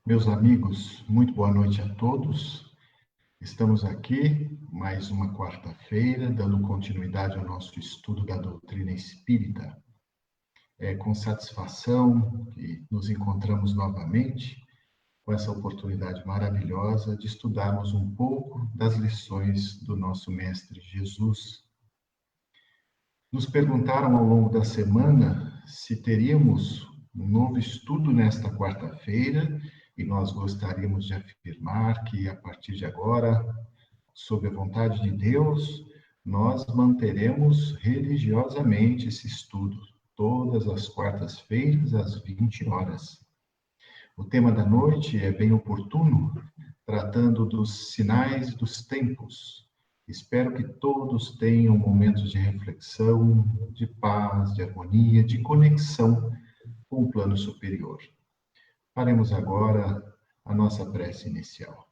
Meus amigos, muito boa noite a todos. Estamos aqui, mais uma quarta-feira, dando continuidade ao nosso estudo da doutrina espírita. É com satisfação que nos encontramos novamente com essa oportunidade maravilhosa de estudarmos um pouco das lições do nosso Mestre Jesus. Nos perguntaram ao longo da semana se teríamos um novo estudo nesta quarta-feira, e nós gostaríamos de afirmar que, a partir de agora, sob a vontade de Deus, nós manteremos religiosamente esse estudo, todas as quartas-feiras, às 20 horas. O tema da noite é bem oportuno, tratando dos sinais dos tempos. Espero que todos tenham momentos de reflexão, de paz, de harmonia, de conexão com o plano superior. Faremos agora a nossa prece inicial.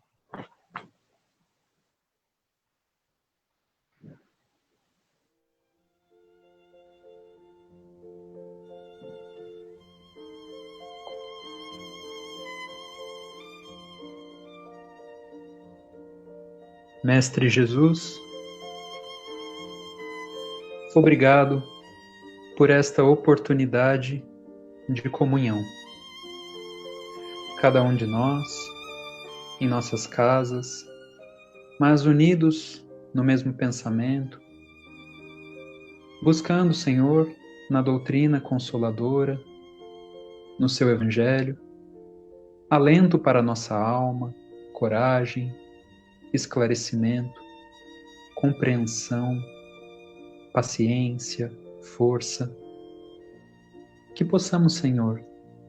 Mestre Jesus, obrigado por esta oportunidade de comunhão. Cada um de nós, em nossas casas, mas unidos no mesmo pensamento, buscando, Senhor, na doutrina consoladora, no seu Evangelho, alento para nossa alma, coragem, esclarecimento, compreensão, paciência, força. Que possamos, Senhor,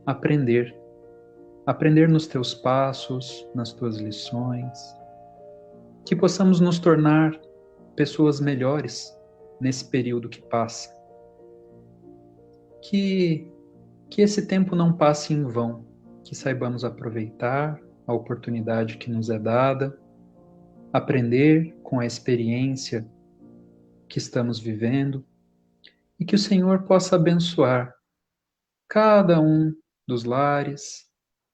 aprender nos teus passos, nas tuas lições, que possamos nos tornar pessoas melhores nesse período que passa. Que esse tempo não passe em vão, que saibamos aproveitar a oportunidade que nos é dada, aprender com a experiência que estamos vivendo e que o Senhor possa abençoar cada um dos lares,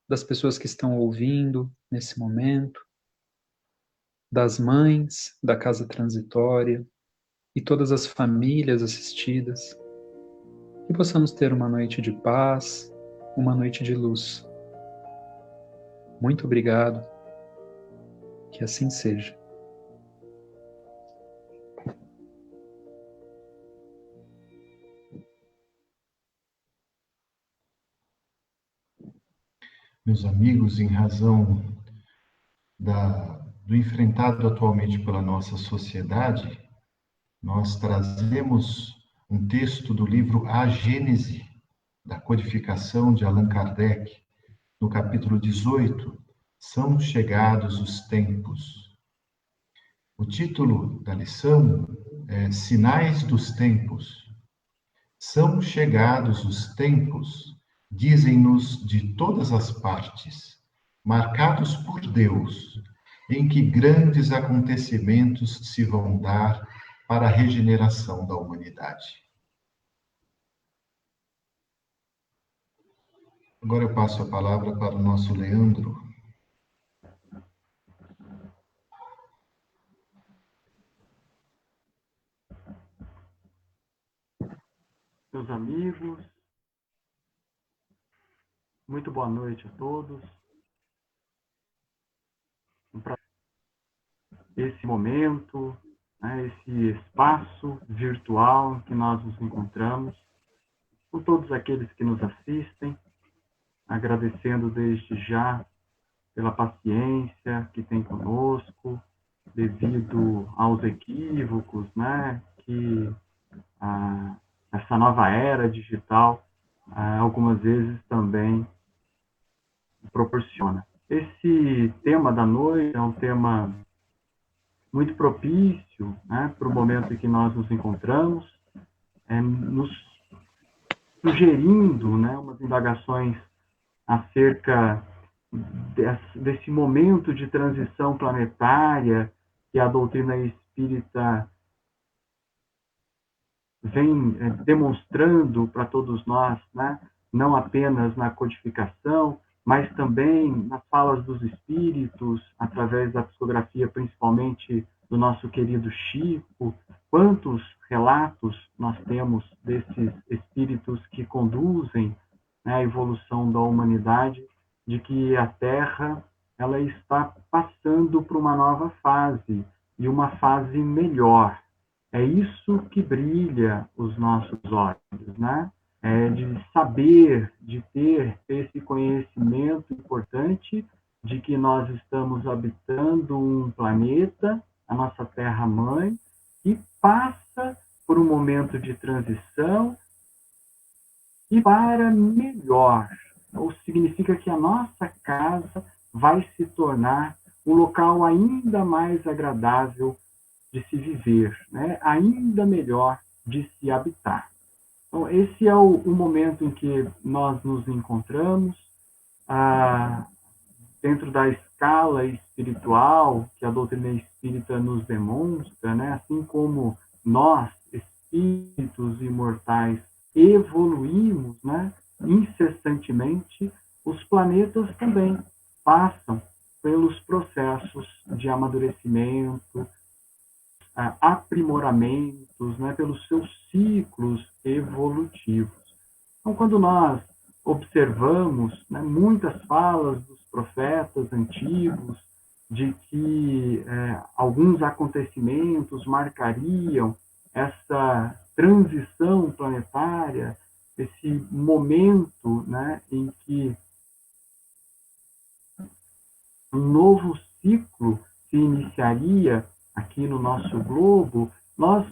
das pessoas que estão ouvindo nesse momento, das mães da casa transitória e todas as famílias assistidas, que possamos ter uma noite de paz, uma noite de luz. Muito obrigado, que assim seja. Meus amigos, em razão do enfrentado atualmente pela nossa sociedade, nós trazemos um texto do livro A Gênese, da codificação de Allan Kardec, no capítulo 18, São Chegados os Tempos. O título da lição é Sinais dos Tempos. São chegados os tempos, dizem-nos de todas as partes, marcados por Deus, em que grandes acontecimentos se vão dar para a regeneração da humanidade. Agora eu passo a palavra para o nosso Leandro. Meus amigos, muito boa noite a todos. Esse momento, esse espaço virtual em que nós nos encontramos, por todos aqueles que nos assistem, agradecendo desde já pela paciência que tem conosco, devido aos equívocos, que essa nova era digital algumas vezes também proporciona. Esse tema da noite é um tema muito propício para o momento em que nós nos encontramos, nos sugerindo umas indagações acerca desse momento de transição planetária que a doutrina espírita vem demonstrando para todos nós, não apenas na codificação, mas também nas falas dos espíritos, através da psicografia, principalmente do nosso querido Chico. Quantos relatos nós temos desses espíritos que conduzem, né, a evolução da humanidade, de que a Terra ela está passando por uma nova fase, e uma fase melhor. É isso que brilha os nossos olhos, né? De saber, de ter esse conhecimento importante de que nós estamos habitando um planeta, a nossa Terra-mãe, que passa por um momento de transição e para melhor. Ou significa que a nossa casa vai se tornar um local ainda mais agradável de se viver, né? Ainda melhor de se habitar. Então, esse é o momento em que nós nos encontramos, dentro da escala espiritual que a doutrina espírita nos demonstra, né? Assim como nós, espíritos imortais, evoluímos, né, incessantemente, os planetas também passam pelos processos de amadurecimento, aprimoramentos, né, pelos seus ciclos evolutivos. Então, quando nós observamos, né, muitas falas dos profetas antigos de que alguns acontecimentos marcariam essa transição planetária, esse momento, né, em que um novo ciclo se iniciaria aqui no nosso globo, nós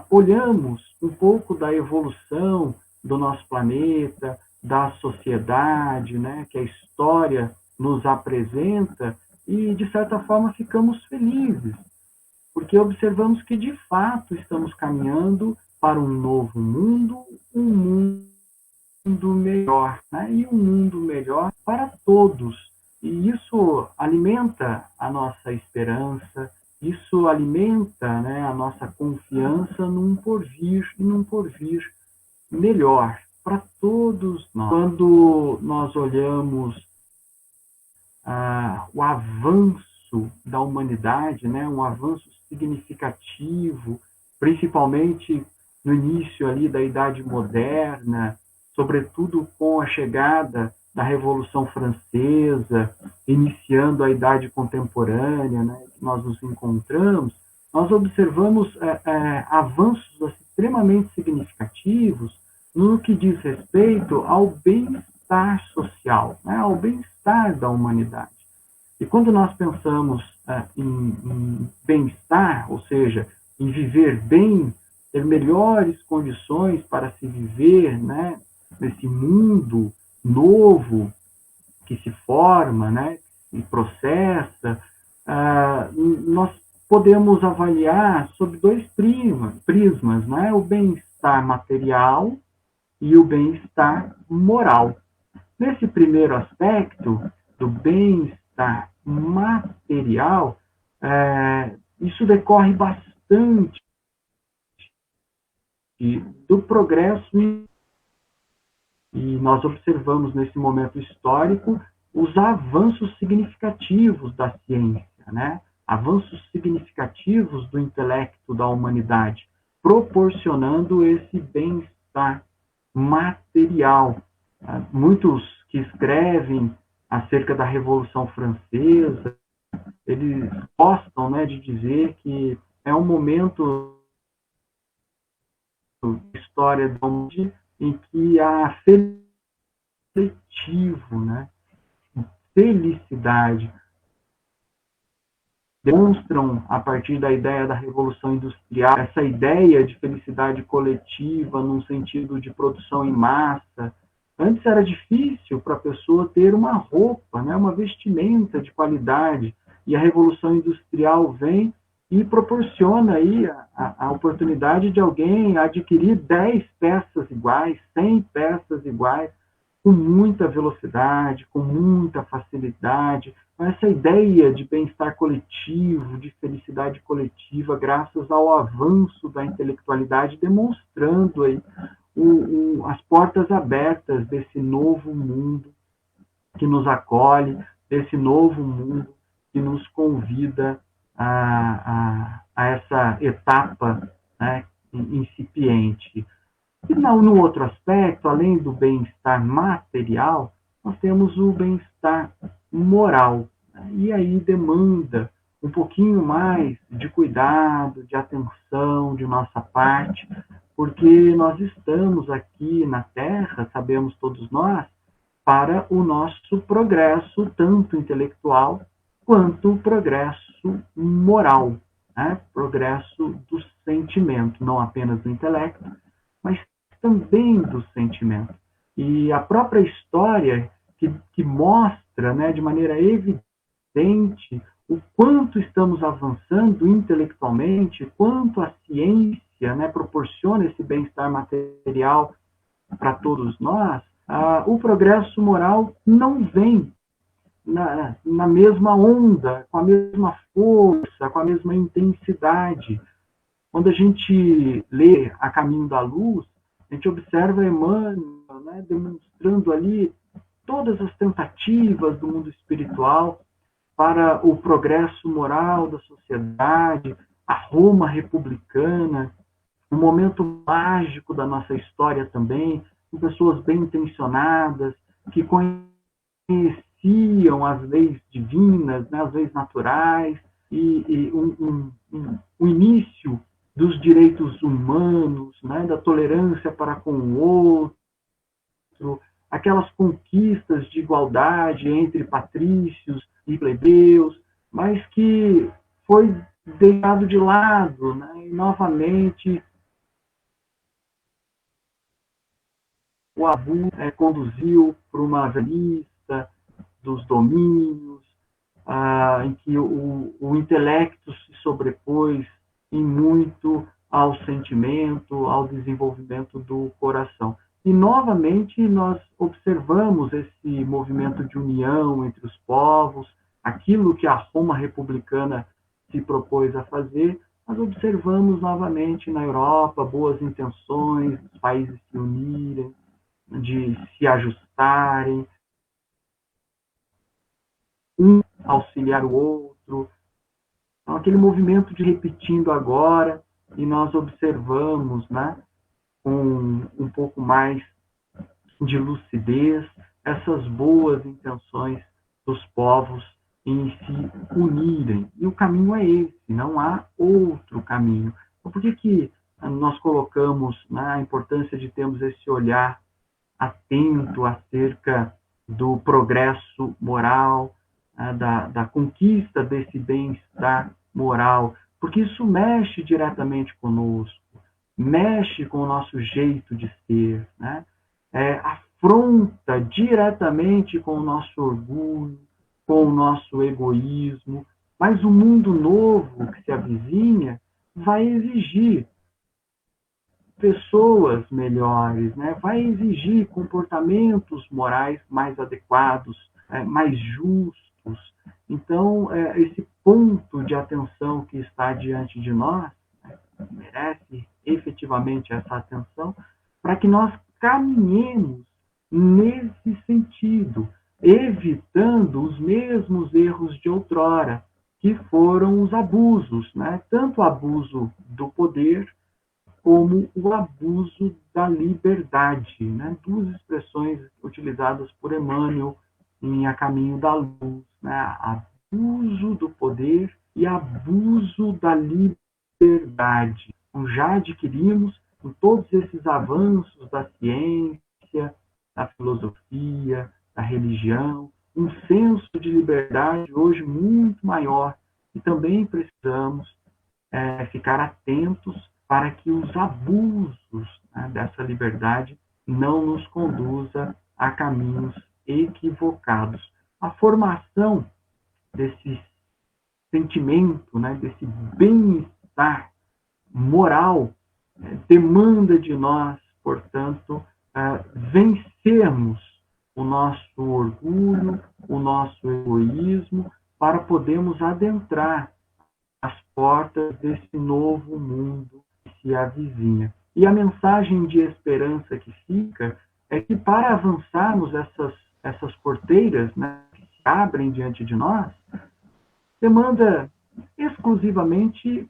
olhamos um pouco da evolução do nosso planeta, da sociedade, né, que a história nos apresenta, e, de certa forma, ficamos felizes, porque observamos que, de fato, estamos caminhando para um novo mundo, um mundo melhor, né, e um mundo melhor para todos. E isso alimenta a nossa esperança, isso alimenta, né, a nossa confiança num porvir e num porvir melhor para todos nós. Quando nós olhamos o avanço da humanidade, né, um avanço significativo, principalmente no início ali da Idade Moderna, sobretudo com a chegada da Revolução Francesa, iniciando a Idade Contemporânea, né, que nós nos encontramos, nós observamos avanços extremamente significativos no que diz respeito ao bem-estar social, né, ao bem-estar da humanidade. E quando nós pensamos em bem-estar, ou seja, em viver bem, ter melhores condições para se viver, né, nesse mundo novo que se forma, né, e processa, nós podemos avaliar sob dois prismas, né, o bem-estar material e o bem-estar moral. Nesse primeiro aspecto, do bem-estar material, isso decorre bastante do progresso, e nós observamos nesse momento histórico os avanços significativos da ciência, né? Avanços significativos do intelecto da humanidade, proporcionando esse bem-estar material. Muitos que escrevem acerca da Revolução Francesa, eles gostam, né, de dizer que é um momento da história do mundo em que há seletivo, né, felicidade. Demonstram, a partir da ideia da Revolução Industrial, essa ideia de felicidade coletiva, num sentido de produção em massa. Antes era difícil para a pessoa ter uma roupa, né, uma vestimenta de qualidade, e a Revolução Industrial vem e proporciona aí a oportunidade de alguém adquirir 10 peças iguais, 100 peças iguais, com muita velocidade, com muita facilidade. Essa ideia de bem-estar coletivo, de felicidade coletiva, graças ao avanço da intelectualidade, demonstrando aí as portas abertas desse novo mundo que nos acolhe, desse novo mundo que nos convida a essa etapa, né, incipiente. E no outro aspecto, além do bem-estar material, nós temos o bem-estar moral. Né? E aí demanda um pouquinho mais de cuidado, de atenção de nossa parte, porque nós estamos aqui na Terra, sabemos todos nós, para o nosso progresso, tanto intelectual quanto progresso moral, né? Progresso do sentimento, não apenas do intelecto, mas também do sentimento. E a própria história que mostra, né, de maneira evidente o quanto estamos avançando intelectualmente, quanto a ciência, né, proporciona esse bem-estar material para todos nós, o progresso moral não vem na mesma onda, com a mesma força, com a mesma intensidade. Quando a gente lê A Caminho da Luz, a gente observa Emmanuel, né, demonstrando ali todas as tentativas do mundo espiritual para o progresso moral da sociedade, a Roma republicana, um momento mágico da nossa história também, com pessoas bem intencionadas, que conheciam as leis divinas, né, as leis naturais, e o início dos direitos humanos, né, da tolerância para com o outro, aquelas conquistas de igualdade entre patrícios e plebeus, mas que foi deixado de lado, né, e novamente o abuso conduziu para uma velhice dos domínios, em que o intelecto se sobrepôs em muito ao sentimento, ao desenvolvimento do coração. E, novamente, nós observamos esse movimento de união entre os povos, aquilo que a Roma republicana se propôs a fazer, nós observamos novamente na Europa boas intenções, os países se unirem, de se ajustarem, um auxiliar o outro. Então, aquele movimento de repetindo agora, e nós observamos, né, com um pouco mais de lucidez, essas boas intenções dos povos em se unirem. E o caminho é esse, não há outro caminho. Então, por que nós colocamos, né, a importância de termos esse olhar atento acerca do progresso moral, da conquista desse bem-estar moral, porque isso mexe diretamente conosco, mexe com o nosso jeito de ser, né? Afronta diretamente com o nosso orgulho, com o nosso egoísmo, mas o mundo novo que se avizinha vai exigir pessoas melhores, né? Vai exigir comportamentos morais mais adequados, mais justos. Então, esse ponto de atenção que está diante de nós, né, merece efetivamente essa atenção, para que nós caminhemos nesse sentido, evitando os mesmos erros de outrora, que foram os abusos, né? Tanto o abuso do poder, como o abuso da liberdade, né? Duas expressões utilizadas por Emmanuel em A Caminho da Luz, né? Abuso do poder e abuso da liberdade. Então, já adquirimos, com todos esses avanços da ciência, da filosofia, da religião, um senso de liberdade hoje muito maior, e também precisamos ficar atentos para que os abusos, né, dessa liberdade não nos conduza a caminhos equivocados. A formação desse sentimento, né, desse bem-estar moral, demanda de nós, portanto, vencermos o nosso orgulho, o nosso egoísmo, para podermos adentrar as portas desse novo mundo que se avizinha. E a mensagem de esperança que fica é que, para avançarmos essas essas porteiras, né, que se abrem diante de nós, demanda exclusivamente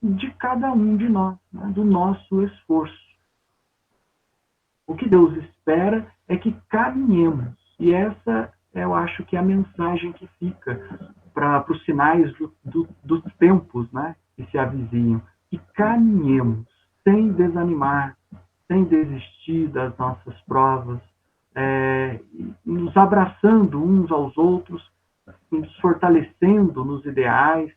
de cada um de nós, né, do nosso esforço. O que Deus espera é que caminhemos. E essa, eu acho que é a mensagem que fica para os sinais dos tempos, né, que se avizinham. Que caminhemos sem desanimar, sem desistir das nossas provas, nos abraçando uns aos outros, nos fortalecendo nos ideais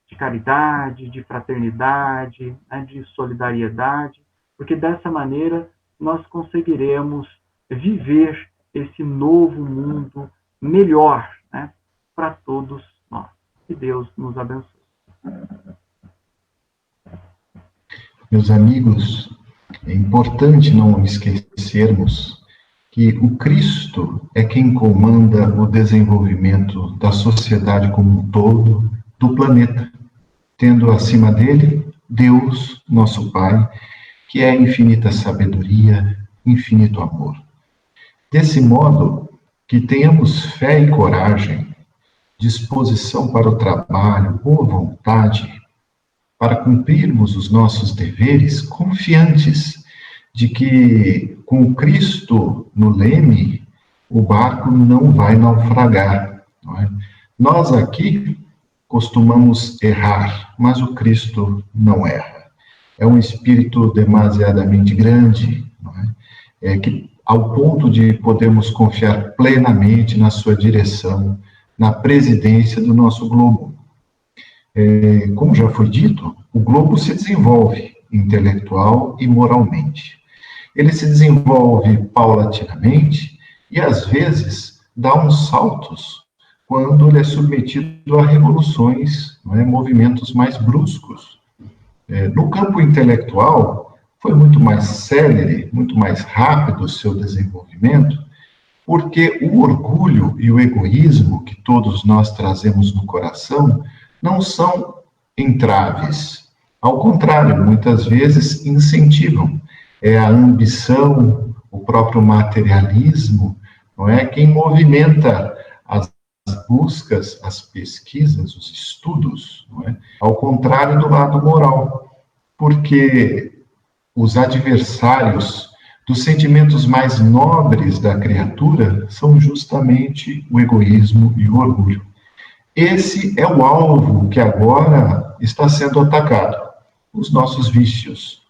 de caridade, de fraternidade, né, de solidariedade, porque dessa maneira nós conseguiremos viver esse novo mundo melhor, né, para todos nós. Que Deus nos abençoe. Meus amigos, é importante não esquecermos que o Cristo é quem comanda o desenvolvimento da sociedade como um todo, do planeta, tendo acima dele Deus, nosso Pai, que é infinita sabedoria, infinito amor. Desse modo, que tenhamos fé e coragem, disposição para o trabalho, boa vontade, para cumprirmos os nossos deveres, confiantes de que, com Cristo no leme, o barco não vai naufragar. Não é? Nós aqui costumamos errar, mas o Cristo não erra. É um espírito demasiadamente grande, não é? Que, ao ponto de podermos confiar plenamente na sua direção, na presidência do nosso globo. Como já foi dito, o globo se desenvolve intelectual e moralmente. Ele se desenvolve paulatinamente e, às vezes, dá uns saltos quando ele é submetido a revoluções, não é? Movimentos mais bruscos. No campo intelectual, foi muito mais célere, muito mais rápido o seu desenvolvimento, porque o orgulho e o egoísmo que todos nós trazemos no coração não são entraves. Ao contrário, muitas vezes incentivam. É a ambição, o próprio materialismo, não é? Quem movimenta as buscas, as pesquisas, os estudos, não é? Ao contrário do lado moral, porque os adversários dos sentimentos mais nobres da criatura são justamente o egoísmo e o orgulho. Esse é o alvo que agora está sendo atacado, os nossos vícios.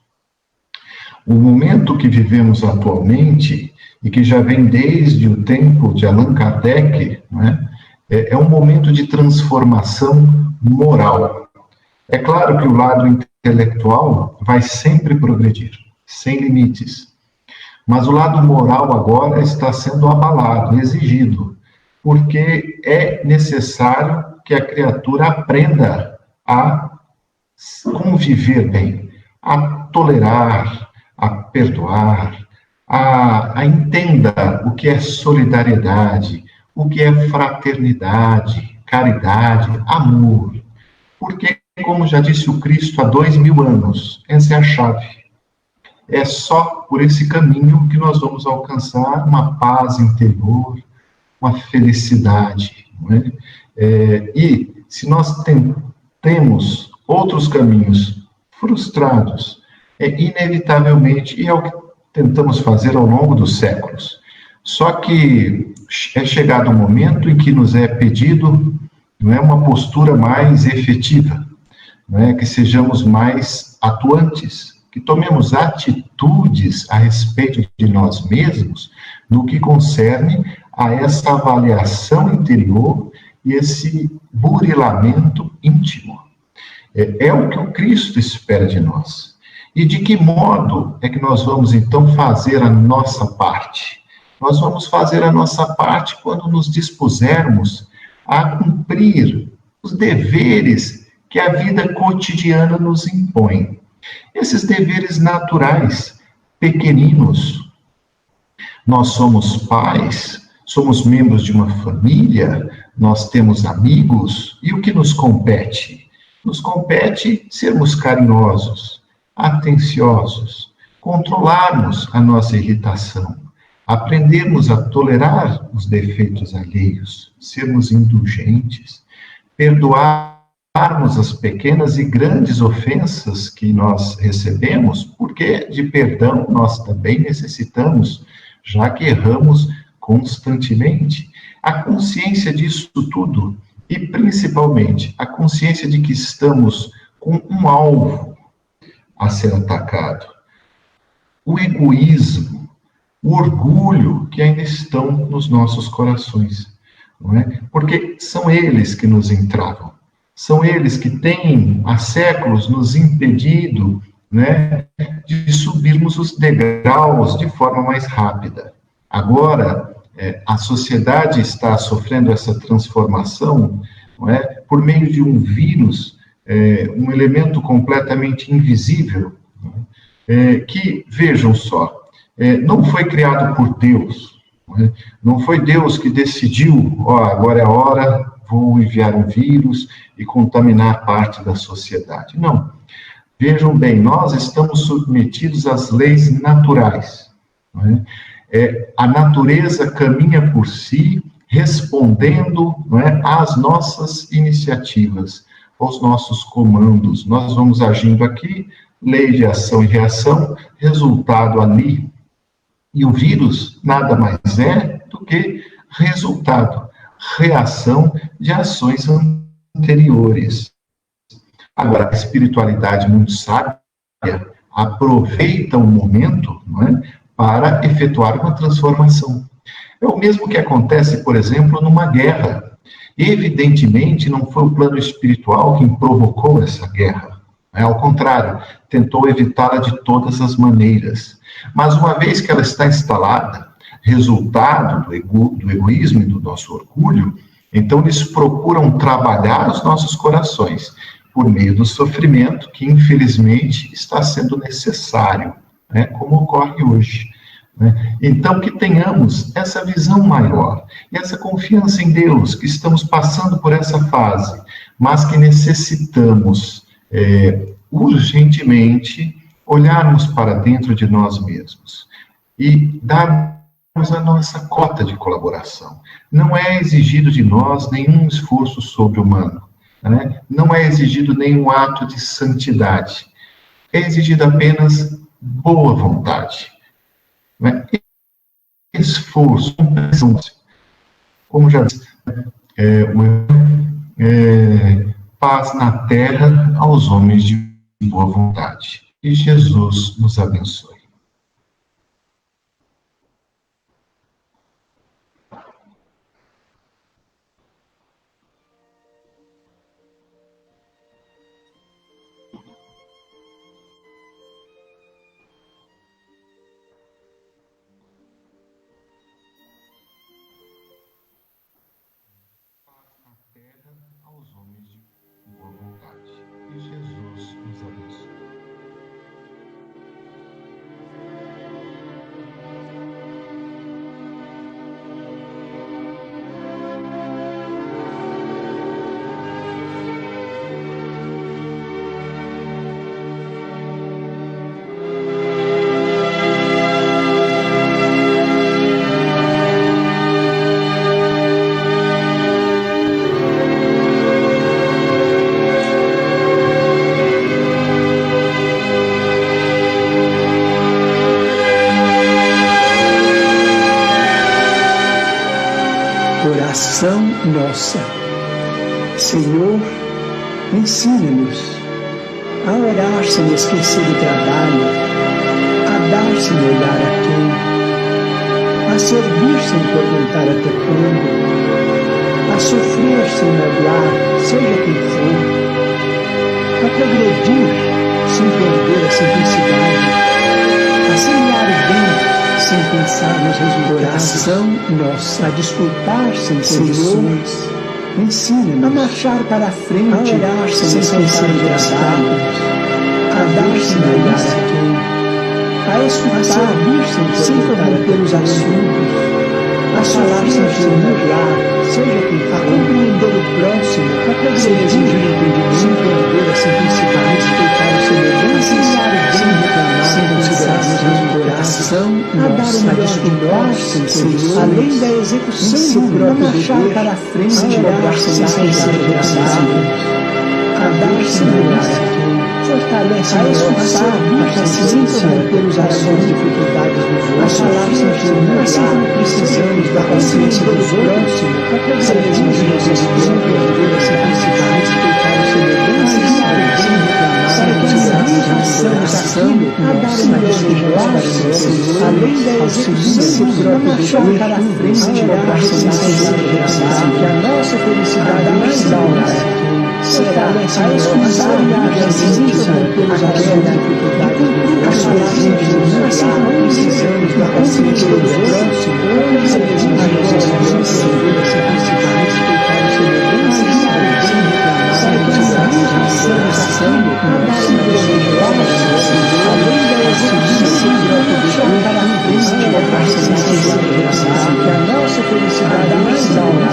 O momento que vivemos atualmente, e que já vem desde o tempo de Allan Kardec, né, é um momento de transformação moral. É claro que o lado intelectual vai sempre progredir, sem limites. Mas o lado moral agora está sendo abalado, exigido, porque é necessário que a criatura aprenda a conviver bem, a tolerar, a perdoar, a entenda o que é solidariedade, o que é fraternidade, caridade, amor. Porque, como já disse o Cristo há 2000 anos, essa é a chave. É só por esse caminho que nós vamos alcançar uma paz interior, uma felicidade. Não é? E se nós temos outros caminhos frustrados, inevitavelmente, e é o que tentamos fazer ao longo dos séculos. Só que é chegado um momento em que nos é pedido, não é, uma postura mais efetiva, não é, que sejamos mais atuantes, que tomemos atitudes a respeito de nós mesmos no que concerne a essa avaliação interior e esse burilamento íntimo. É o que o Cristo espera de nós. E de que modo é que nós vamos, então, fazer a nossa parte? Nós vamos fazer a nossa parte quando nos dispusermos a cumprir os deveres que a vida cotidiana nos impõe. Esses deveres naturais, pequeninos. Nós somos pais, somos membros de uma família, nós temos amigos, e o que nos compete? Nos compete sermos carinhosos, atenciosos, controlarmos a nossa irritação, aprendermos a tolerar os defeitos alheios, sermos indulgentes, perdoarmos as pequenas e grandes ofensas que nós recebemos, porque de perdão nós também necessitamos, já que erramos constantemente. A consciência disso tudo, e principalmente a consciência de que estamos com um alvo a ser atacado. O egoísmo, o orgulho que ainda estão nos nossos corações, não é? Porque são eles que nos entravam, são eles que têm há séculos nos impedido, né, de subirmos os degraus de forma mais rápida. Agora, a sociedade está sofrendo essa transformação, não é, por meio de um vírus, um elemento completamente invisível, que, vejam só, não foi criado por Deus, não foi Deus que decidiu, agora é a hora, vou enviar um vírus e contaminar parte da sociedade. Não. Vejam bem, nós estamos submetidos às leis naturais. Não é? A natureza caminha por si, respondendo, não é, às nossas iniciativas, aos nossos comandos. Nós vamos agindo aqui, lei de ação e reação, resultado ali. E o vírus nada mais é do que resultado, reação de ações anteriores. Agora, a espiritualidade muito sábia aproveita o momento, não é, para efetuar uma transformação. É o mesmo que acontece, por exemplo, numa guerra. Evidentemente, não foi o plano espiritual quem provocou essa guerra. Ao contrário, tentou evitá-la de todas as maneiras. Mas uma vez que ela está instalada, resultado do egoísmo e do nosso orgulho, então eles procuram trabalhar os nossos corações por meio do sofrimento que, infelizmente, está sendo necessário, né, como ocorre hoje. Né? Então, que tenhamos essa visão maior, e essa confiança em Deus, que estamos passando por essa fase, mas que necessitamos urgentemente olharmos para dentro de nós mesmos e darmos a nossa cota de colaboração. Não é exigido de nós nenhum esforço sobre-humano, né? Não é exigido nenhum ato de santidade, é exigido apenas boa vontade, né? Esforço, como já disse, paz na terra aos homens de boa vontade. E Jesus nos abençoe. Paz na terra aos homens de boa vontade. E Jesus nos abençoe. Oração nossa. Senhor, ensina-nos a orar sem esquecer o trabalho, a dar sem olhar a quem, a servir sem perguntar até quando, a sofrer sem magoar, seja quem for, a progredir sem perder a simplicidade, a semear o bem sem pensar nos resultados. Oração nossa. A desculpar sem condições. Ensina-nos a marchar para a frente, a orar sem esquecer os obstáculos, a dar sem olhar a quem, a escutar, a servir sem corromper os assuntos, a falar sem gemer, seja quem for, a compreender o próximo, a progredir no entendimento, sem perder a simplicidade, respeitar o semelhante, sem reclamar, sem considerar os resultados. Oração a dar o melhor de nós, Senhor, além da execução do próprio dever, para a frente de obrar sem agradável, a dar, Senhor, fortalece a esforçar, a paciência pelos ações e dificuldades dos outros, assim como precisamos da paciência dos outros, servimos os espíritos da simplicidade, respeitar os semelhantes, para que assim a dar uma desculpa, além da execução do próprio dever, para a frente de obrar sem agradável, que a nossa felicidade mais alta será a escutar e a resistência pelos afetos e cumprir as suas dívidas, assim como precisamos da paciência dos próximos, servimos a resistência pela simplicidade, respeitar os semelhantes, para que assim a dar uma desculpa, além da execução do próprio para a frente de obrar sem agradável, que a nossa felicidade mais alta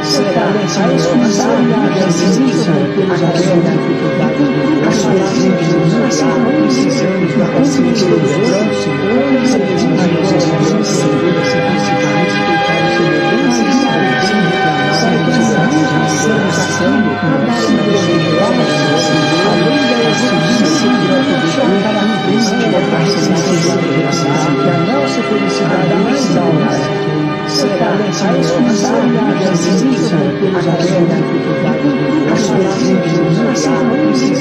será a escutar e a resistência pelos afetos e cumprir as suas dívidas, assim como precisamos da paciência dos próximos, servimos a resistência pela simplicidade, respeitar os semelhantes, para que assim a dar uma desculpa, além da execução do próprio dever, para a frente de obrar sem agradável, que a nossa felicidade mais alta será a escutar e a resistência pelos afetos e cumprir as suas dívidas, assim como precisamos